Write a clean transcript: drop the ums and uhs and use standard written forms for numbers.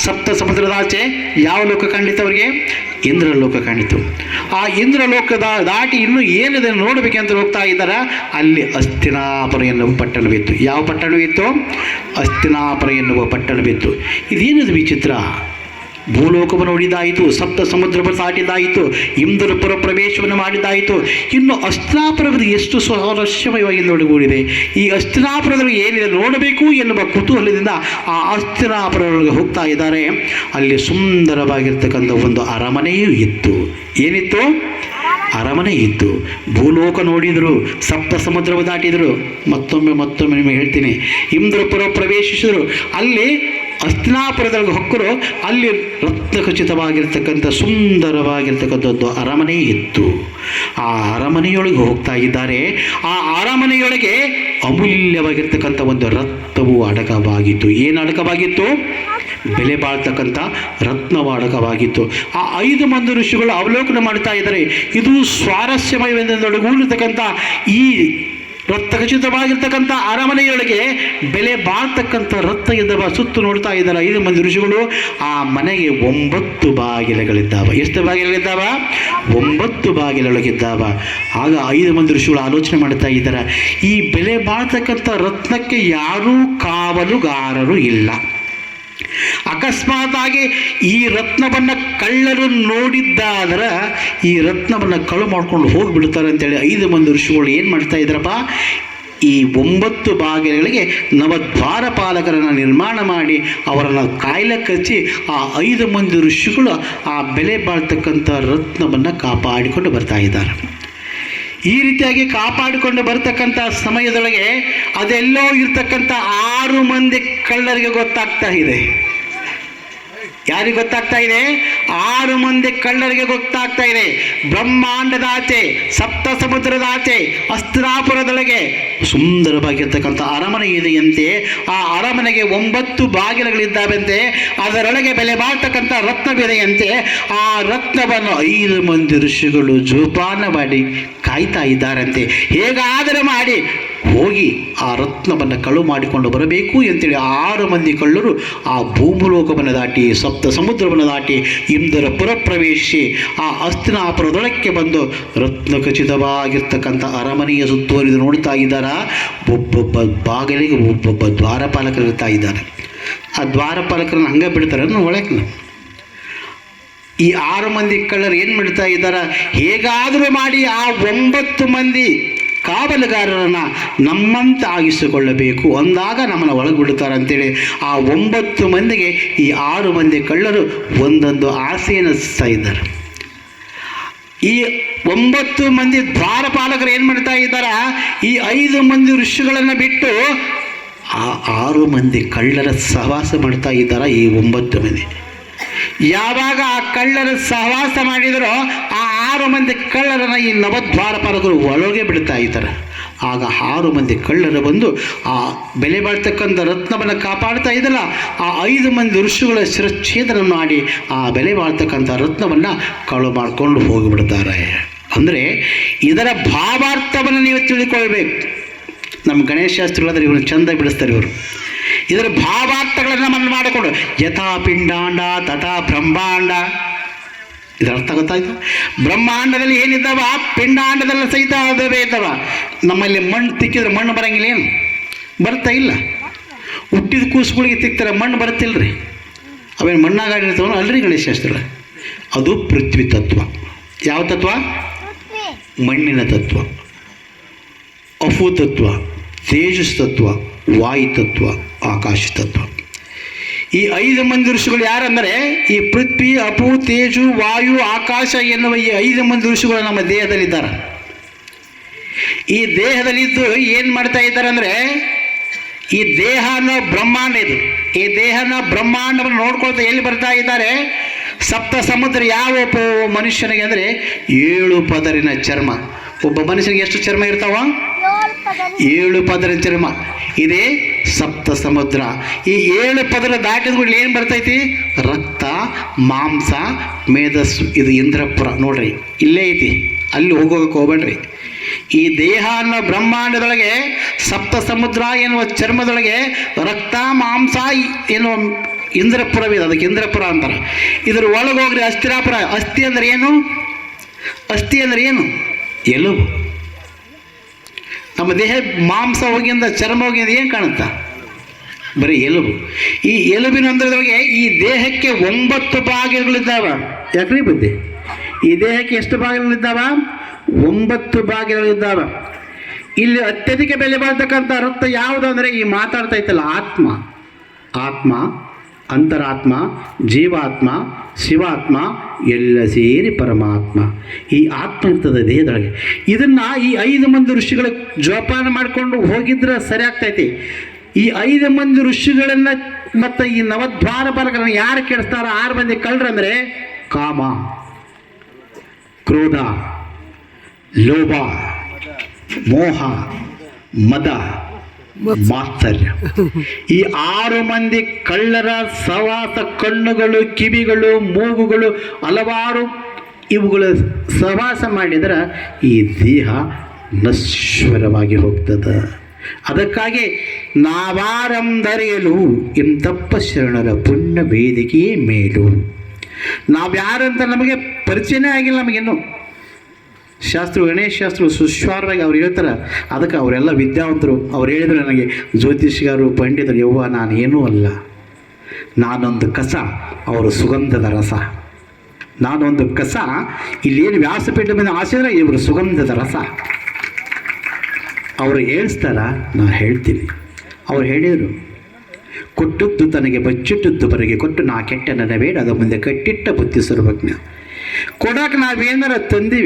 ಸಪ್ತ ಸಮುದ್ರದಾಚೆ ಯಾವ ಲೋಕ ಕಾಣಿತು ಅವರಿಗೆ? ಇಂದ್ರಲೋಕ ಕಾಣಿತು. ಆ ಇಂದ್ರಲೋಕದ ದಾಟಿ ಇನ್ನೂ ಏನಿದೆ ನೋಡಬೇಕಂತ ಹೋಗ್ತಾ ಇದ್ದಾರೆ. ಅಲ್ಲಿ ಹಸ್ತಿನಾಪುರ ಎನ್ನುವ ಪಟ್ಟಣವಿತ್ತು. ಯಾವ ಪಟ್ಟಣವಿತ್ತು? ಹಸ್ತಿನಾಪುರ ಎನ್ನುವ ಪಟ್ಟಣವಿತ್ತು. ಇದೇನಿದು ವಿಚಿತ್ರ? ಭೂಲೋಕವನ್ನು ಹೊಡಿದಾಯಿತು, ಸಪ್ತ ಸಮುದ್ರವನ್ನು ದಾಟಿದಾಯಿತು, ಇಂದ್ರಪುರ ಪ್ರವೇಶವನ್ನು ಮಾಡಿದಾಯಿತು. ಇನ್ನು ಹಸ್ತಿನಾಪುರದ ಎಷ್ಟು ಸ್ವಾರಸ್ಯಮಯವಾಗಿ ನೋಡಿಗೂಡಿದೆ. ಈ ಹಸ್ತಿನಾಪುರದಲ್ಲಿ ಏನಿದೆ ನೋಡಬೇಕು ಎನ್ನುವ ಕುತೂಹಲದಿಂದ ಆ ಹಸ್ತಿನಾಪುರದೊಳಗೆ ಹೋಗ್ತಾ ಇದ್ದಾರೆ. ಅಲ್ಲಿ ಸುಂದರವಾಗಿರ್ತಕ್ಕಂಥ ಒಂದು ಅರಮನೆಯೂ ಇತ್ತು. ಏನಿತ್ತು? ಅರಮನೆ ಇತ್ತು. ಭೂಲೋಕ ನೋಡಿದರು, ಸಪ್ತ ಸಮುದ್ರವು ದಾಟಿದರು. ಮತ್ತೊಮ್ಮೆ ನಿಮಗೆ ಹೇಳ್ತೀನಿ, ಇಂದ್ರಪುರ ಪ್ರವೇಶಿಸಿದರು. ಅಲ್ಲಿ ಹಸ್ತಿನಾಪುರದೊಳಗೆ ಹೊಕ್ಕರು. ಅಲ್ಲಿ ರತ್ನಖಚಿತವಾಗಿರ್ತಕ್ಕಂಥ ಸುಂದರವಾಗಿರ್ತಕ್ಕಂಥದ್ದು ಅರಮನೆ ಇತ್ತು. ಆ ಅರಮನೆಯೊಳಗೆ ಹೋಗ್ತಾ ಇದ್ದಾರೆ. ಆ ಅರಮನೆಯೊಳಗೆ ಅಮೂಲ್ಯವಾಗಿರ್ತಕ್ಕಂಥ ಒಂದು ರತ್ನವು ಅಡಕವಾಗಿತ್ತು. ಏನು ಅಡಕವಾಗಿತ್ತು? ಬೆಲೆ ಬಾಳ್ತಕ್ಕಂಥ ರತ್ನವು ಅಡಕವಾಗಿತ್ತು. ಆ 5 ಮಂದಿ ಋಷಿಗಳು ಅವಲೋಕನ ಮಾಡ್ತಾ ಇದ್ದಾರೆ. ಇದು ಸ್ವಾರಸ್ಯಮಯವೆಂದೊಳಗೂಡಿರ್ತಕ್ಕಂಥ ಈ ರತ್ನಖಚಿತವಾಗಿರ್ತಕ್ಕಂಥ ಅರಮನೆಯೊಳಗೆ ಬೆಲೆ ಬಾಳ್ತಕ್ಕಂಥ ರತ್ನ ಇದ್ದವ ಸುತ್ತು ನೋಡ್ತಾ ಇದ್ದಾರೆ 5 ಮಂದಿ ಋಷಿಗಳು. ಆ ಮನೆಗೆ 9 ಬಾಗಿಲುಗಳಿದ್ದಾವ. ಎಷ್ಟು ಬಾಗಿಲುಗಳಿದ್ದಾವ? 9 ಬಾಗಿಲೊಳಗಿದ್ದಾವ. ಆಗ 5 ಮಂದಿ ಋಷಿಗಳು ಆಲೋಚನೆ ಮಾಡ್ತಾ ಇದ್ದಾರೆ, ಈ ಬೆಲೆ ಬಾಳ್ತಕ್ಕಂಥ ರತ್ನಕ್ಕೆ ಯಾರೂ ಕಾವಲುಗಾರರು ಇಲ್ಲ. ಅಕಸ್ಮಾತ್ ಆಗಿ ಈ ರತ್ನವನ್ನು ಕಳ್ಳರು ನೋಡಿದ್ದಾದ್ರೆ ಈ ರತ್ನವನ್ನು ಕಳು ಮಾಡ್ಕೊಂಡು ಹೋಗಿಬಿಡ್ತಾರೆ ಅಂತೇಳಿ 5 ಮಂದಿ ಋಷಿಗಳು ಏನು ಮಾಡ್ತಾ ಇದ್ರಪ್ಪ, ಈ 9 ಬಾಗಿಲುಗಳಿಗೆ ನವದ್ವಾರಪಾಲಕರನ್ನು ನಿರ್ಮಾಣ ಮಾಡಿ ಅವರನ್ನು ಕಾಯ್ಲಕ್ಕೆ ಹಚ್ಚಿ ಆ 5 ಮಂದಿ ಋಷಿಗಳು ಆ ಬೆಲೆ ಬಾಳ್ತಕ್ಕಂಥ ರತ್ನವನ್ನು ಕಾಪಾಡಿಕೊಂಡು ಬರ್ತಾ ಇದ್ದಾರೆ. ಈ ರೀತಿಯಾಗಿ ಕಾಪಾಡಿಕೊಂಡು ಬರ್ತಕ್ಕಂಥ ಸಮಯದೊಳಗೆ ಅದೆಲ್ಲೋ ಇರ್ತಕ್ಕಂಥ 6 ಮಂದಿ ಕಳ್ಳರಿಗೆ ಗೊತ್ತಾಗ್ತಾ ಇದೆ. ಯಾರಿಗೆ ಗೊತ್ತಾಗ್ತಾ ಇದೆ? 6 ಮಂದಿ ಕಳ್ಳರಿಗೆ ಗೊತ್ತಾಗ್ತಾ ಇದೆ. ಬ್ರಹ್ಮಾಂಡದಾಚೆ, ಸಪ್ತ ಸಮುದ್ರದಾಚೆ, ಹಸ್ತಿನಾಪುರದೊಳಗೆ ಸುಂದರವಾಗಿರ್ತಕ್ಕಂಥ ಅರಮನೆ ಇದೆಯಂತೆ. ಆ ಅರಮನೆಗೆ 9 ಬಾಗಿಲುಗಳಿದ್ದಾವಂತೆ. ಅದರೊಳಗೆ ಬೆಲೆ ಬಾಳ್ತಕ್ಕಂಥ ರತ್ನವಿದೆಯಂತೆ. ಆ ರತ್ನವನ್ನು 5 ಮಂದಿ ಋಷಿಗಳು ಜೋಪಾನ ಮಾಡಿ ಕಾಯ್ತಾ ಇದ್ದಾರಂತೆ. ಹೇಗಾದರೂ ಮಾಡಿ ಹೋಗಿ ಆ ರತ್ನವನ್ನು ಕಳು ಮಾಡಿಕೊಂಡು ಬರಬೇಕು ಅಂತೇಳಿ 6 ಮಂದಿ ಕಳ್ಳರು ಆ ಭೂಮಲೋಕವನ್ನು ದಾಟಿ, ಸಪ್ತ ಸಮುದ್ರವನ್ನು ದಾಟಿ, ಇಂದ್ರಪುರ ಪ್ರವೇಶಿಸಿ ಆ ಹಸ್ತಿನಾಪುರದೊಳಕ್ಕೆ ಬಂದು ರತ್ನಖಚಿತವಾಗಿರ್ತಕ್ಕಂಥ ಅರಮನೆಯ ಸುತ್ತುವರಿದು ನೋಡ್ತಾ ಇದ್ದಾರೆ. ಒಬ್ಬೊಬ್ಬ ಬಾಗಿಲಿಗೆ ಒಬ್ಬೊಬ್ಬ ದ್ವಾರಪಾಲಕರು ಇರ್ತಾ ಇದ್ದಾರೆ. ಆ ದ್ವಾರಪಾಲಕರನ್ನು ಹಂಗೆ ಬಿಡ್ತಾರೆ ಒಳಗೆ. ಈ 6 ಮಂದಿ ಕಳ್ಳರು ಏನು ಮಾಡ್ತಾ ಇದ್ದಾರೆ, ಹೇಗಾದರೂ ಮಾಡಿ ಆ 9 ಮಂದಿ ಕಾವಲುಗಾರರನ್ನು ನಮ್ಮಂತ ಆಗಿಸಿಕೊಳ್ಳಬೇಕು ಅಂದಾಗ ನಮ್ಮನ್ನು ಒಳಗೆ ಬಿಡ್ತಾರೆ ಅಂತೇಳಿ ಆ 9 ಮಂದಿಗೆ ಈ 6 ಮಂದಿ ಕಳ್ಳರು ಒಂದೊಂದು ಆಸೆಯನ್ನು ಹಚ್ತಾ ಇದ್ದಾರೆ. ಈ 9 ಮಂದಿ ದ್ವಾರಪಾಲಕರು ಏನು ಮಾಡ್ತಾ ಇದ್ದಾರೆ, ಈ 5 ಮಂದಿ ಋಷಿಗಳನ್ನು ಬಿಟ್ಟು ಆ 6 ಮಂದಿ ಕಳ್ಳರ ಸಹವಾಸ ಮಾಡ್ತಾ ಇದ್ದಾರೆ. ಈ 9 ಮಂದಿ ಯಾವಾಗ ಆ ಕಳ್ಳರ ಸಹವಾಸ ಮಾಡಿದರೋ ಆ 6 ಮಂದಿ ಕಳ್ಳರನ್ನು ಈ ನವದ್ವಾರಪಾಲಕರು ಒಳಗೆ ಬಿಡ್ತಾ ಇದ್ದಾರೆ. ಆಗ 6 ಮಂದಿ ಕಳ್ಳರು ಬಂದು ಆ ಬೆಲೆ ಬಾಳ್ತಕ್ಕಂಥ ರತ್ನವನ್ನು ಕಾಪಾಡ್ತಾ ಇದ್ದಲ್ಲ, ಆ 5 ಮಂದಿ ಋಷಿಗಳ ಶಿರಚ್ಛೇದನ ಮಾಡಿ ಆ ಬೆಲೆ ಬಾಳ್ತಕ್ಕಂಥ ರತ್ನವನ್ನು ಕಳು ಮಾಡಿಕೊಂಡು ಹೋಗಿಬಿಡ್ತಾರೆ. ಅಂದರೆ ಇದರ ಭಾವಾರ್ಥವನ್ನು ನೀವು ತಿಳ್ಕೊಳ್ಬೇಕು. ನಮ್ಮ ಗಣೇಶ ಶಾಸ್ತ್ರಿಗಳಾದ್ರೆ ಇವರು ಚಂದ ಬಿಡಿಸ್ತಾರೆ. ಇವರು ಇದರ ಭಾವಾರ್ಥಗಳನ್ನು ಮನ ಮಾಡಿಕೊಂಡು ಯಥಾ ಪಿಂಡಾಂಡ ತಥಾ ಬ್ರಹ್ಮಾಂಡ, ಇದರ ಅರ್ಥ ಗೊತ್ತಾಯ್ತು? ಬ್ರಹ್ಮಾಂಡದಲ್ಲಿ ಏನಿದ್ದಾವ, ಪಿಂಡಾಂಡದಲ್ಲಿ ಸಹಿತ ಅದೇ ಇದ್ದಾವ. ನಮ್ಮಲ್ಲಿ ಮಣ್ಣು ತಿಕ್ಕಿದ್ರೆ ಮಣ್ಣು ಬರಂಗಿಲ್ಲ, ಏನು ಬರ್ತಾ ಇಲ್ಲ. ಹುಟ್ಟಿದ ಕೂಸುಗಳಿಗೆ ತಿಕ್ತಾರೆ, ಮಣ್ಣು ಬರುತ್ತಿಲ್ಲರಿ. ಅವೇನು ಮಣ್ಣಾಗಾಡಿರ್ತಾವ ಅಲ್ರಿ ಗಣೇಶ ಶಾಸ್ತ್ರ. ಅದು ಪೃಥ್ವಿ ತತ್ವ. ಯಾವ ತತ್ವ? ಮಣ್ಣಿನ ತತ್ವ. ಅಫು ತತ್ವ, ತೇಜಸ್ ತತ್ವ, ವಾಯು ತತ್ವ, ಆಕಾಶ ತತ್ವ. ಈ 5 ಮಂದಿ ಋಷಿಗಳು ಯಾರಂದರೆ ಈ ಪೃಥ್ವಿ, ಅಪು, ತೇಜು, ವಾಯು, ಆಕಾಶ ಎನ್ನುವ ಈ 5 ಮಂದಿ ಋಷಿಗಳು ನಮ್ಮ ದೇಹದಲ್ಲಿದ್ದಾರೆ. ಈ ದೇಹದಲ್ಲಿದ್ದು ಏನು ಮಾಡ್ತಾ ಇದ್ದಾರೆ ಅಂದರೆ, ಈ ದೇಹ ಅನ್ನೋ ಬ್ರಹ್ಮಾಂಡ ಇದು. ಈ ದೇಹನ ಬ್ರಹ್ಮಾಂಡವನ್ನು ನೋಡ್ಕೊಳ್ತಾ ಎಲ್ಲಿ ಬರ್ತಾ ಇದ್ದಾರೆ? ಸಪ್ತ ಸಮುದ್ರ. ಯಾವ ಮನುಷ್ಯನಿಗೆ ಅಂದರೆ 7 ಪದರಿನ ಚರ್ಮ. ಒಬ್ಬ ಮನುಷ್ಯನಿಗೆ ಎಷ್ಟು ಚರ್ಮ ಇರ್ತಾವ? 7 ಪದರಿನ ಚರ್ಮ. ಇದೇ ಸಪ್ತ ಸಮುದ್ರ. ಈ 7 ಪದರ ದಾಟಿದ ಕೂಡ ಏನು ಬರ್ತೈತಿ? ರಕ್ತ, ಮಾಂಸ, ಮೇಧಸ್ಸು. ಇದು ಇಂದ್ರಪುರ ನೋಡ್ರಿ, ಇಲ್ಲೇ ಐತಿ, ಅಲ್ಲಿ ಹೋಗೋಕೆ ಹೋಗ್ಬೇಡ್ರಿ. ಈ ದೇಹ ಅನ್ನೋ ಬ್ರಹ್ಮಾಂಡದೊಳಗೆ ಸಪ್ತ ಸಮುದ್ರ ಎನ್ನುವ ಚರ್ಮದೊಳಗೆ ರಕ್ತ, ಮಾಂಸ ಎನ್ನುವ ಇಂದ್ರಪುರವಿದೆ, ಅದಕ್ಕೆ ಇಂದ್ರಪುರ ಅಂತಾರೆ. ಇದ್ರ ಒಳಗೆ ಹೋಗ್ರಿ ಅಸ್ಥಿರಾಪುರ. ಅಸ್ಥಿ ಅಂದ್ರೆ ಏನು? ಅಸ್ಥಿ ಅಂದ್ರೆ ಏನು? ಎಲುಬು. ನಮ್ಮ ದೇಹ ಮಾಂಸ ಹೋಗಿಂದ ಚರ್ಮ ಹೋಗಿಂದ ಏನು ಕಾಣುತ್ತಾ? ಬರೀ ಎಲುಬು. ಈ ಎಲುಬಿನ ಅಂದ್ರದೊಳಗೆ ಈ ದೇಹಕ್ಕೆ 9 ಭಾಗಗಳಿದ್ದಾವ. ಯಾಕ್ರಿ ಬುದ್ಧಿ? ಈ ದೇಹಕ್ಕೆ ಎಷ್ಟು ಭಾಗಗಳಿದ್ದಾವ? 9 ಭಾಗಗಳಿದ್ದಾವ. ಇಲ್ಲಿ ಅತ್ಯಧಿಕ ಬೆಲೆ ಬಾಳ್ತಕ್ಕಂಥ ರಕ್ತ ಯಾವುದು ಅಂದರೆ ಈ ಮಾತಾಡ್ತಾ ಇತ್ತಲ್ಲ ಆತ್ಮ. ಆತ್ಮ, ಅಂತರಾತ್ಮ, ಜೀವಾತ್ಮ, ಶಿವಾತ್ಮ ಎಲ್ಲ ಸೇರಿ ಪರಮಾತ್ಮ. ಈ ಆತ್ಮ ಇರ್ತದೆ ದೇಹದೊಳಗೆ. ಇದನ್ನು ಈ 5 ಮಂದಿ ಋಷಿಗಳು ಜೋಪಾನ ಮಾಡಿಕೊಂಡು ಹೋಗಿದ್ರೆ ಸರಿ ಆಗ್ತೈತಿ. ಈ 5 ಮಂದಿ ಋಷಿಗಳನ್ನು ಮತ್ತು ಈ ನವದ್ವಾರ ಬಾಲಕರನ್ನು ಯಾರು ಕೆಡಿಸ್ತಾರೋ 6 ಮಂದಿ ಕಳ್ಳರಂದರೆ ಕಾಮ, ಕ್ರೋಧ, ಲೋಭ, ಮೋಹ, ಮದ, ಮಾತ್ಸರ್ಯ. ಈ 6 ಮಂದಿ ಕಳ್ಳರ ಸವಾಸ ಕಣ್ಣುಗಳು, ಕಿವಿಗಳು, ಮೂಗುಗಳು, ಹಲವಾರು ಇವುಗಳು ಸವಾಸ ಮಾಡಿದರೆ ಈ ದೇಹ ನಶ್ವರವಾಗಿ ಹೋಗ್ತದೆ. ಅದಕ್ಕಾಗಿ ನಾವಾರಂದರಿಯಲು ಇಂತಪ್ಪ ಶರಣರ ಪುಣ್ಯ ವೇದಿಕೆಯೇ ಮೇಲು. ನಾವ್ಯಾರಂತ ನಮಗೆ ಪರಿಚಯನೇ ಆಗಿಲ್ಲ. ನಮಗಿನ್ನು ಶಾಸ್ತ್ರು ಗಣೇಶ ಶಾಸ್ತ್ರು ಸುಶ್ವಾರವಾಗಿ ಅವ್ರು ಹೇಳ್ತಾರೆ. ಅದಕ್ಕೆ ಅವರೆಲ್ಲ ವಿದ್ಯಾವಂತರು. ಅವ್ರು ಹೇಳಿದ್ರು ನನಗೆ, ಜ್ಯೋತಿಷಿಗರು, ಪಂಡಿತರು, ಯವ್ವ ನಾನು ಏನೂ ಅಲ್ಲ, ನಾನೊಂದು ಕಸ, ಅವರು ಸುಗಂಧದ ರಸ. ನಾನೊಂದು ಕಸ, ಇಲ್ಲೇನು ವ್ಯಾಸಪೀಠ ಮೇಲೆ ಆಸಿದ್ರೆ ಇವರು ಸುಗಂಧದ ರಸ. ಅವರು ಹೇಳಿಸ್ತಾರ, ನಾ ಹೇಳ್ತೀನಿ. ಅವ್ರು ಹೇಳಿದರು, ಕೊಟ್ಟದ್ದು ತನಗೆ ಬಚ್ಚಿಟ್ಟದ್ದು ಬರೆಗೆ ಕೊಟ್ಟು ನಾ ಕೆಟ್ಟ ನನ್ನ ಬೇಡ, ಅದ ಮುಂದೆ ಕಟ್ಟಿಟ್ಟ ಬುದ್ಧಿ ಸರ್ವಜ್ಞ. ಕೊಡಕ್ಕೆ ನಾವೇನಾರ ತಂದೀವಿ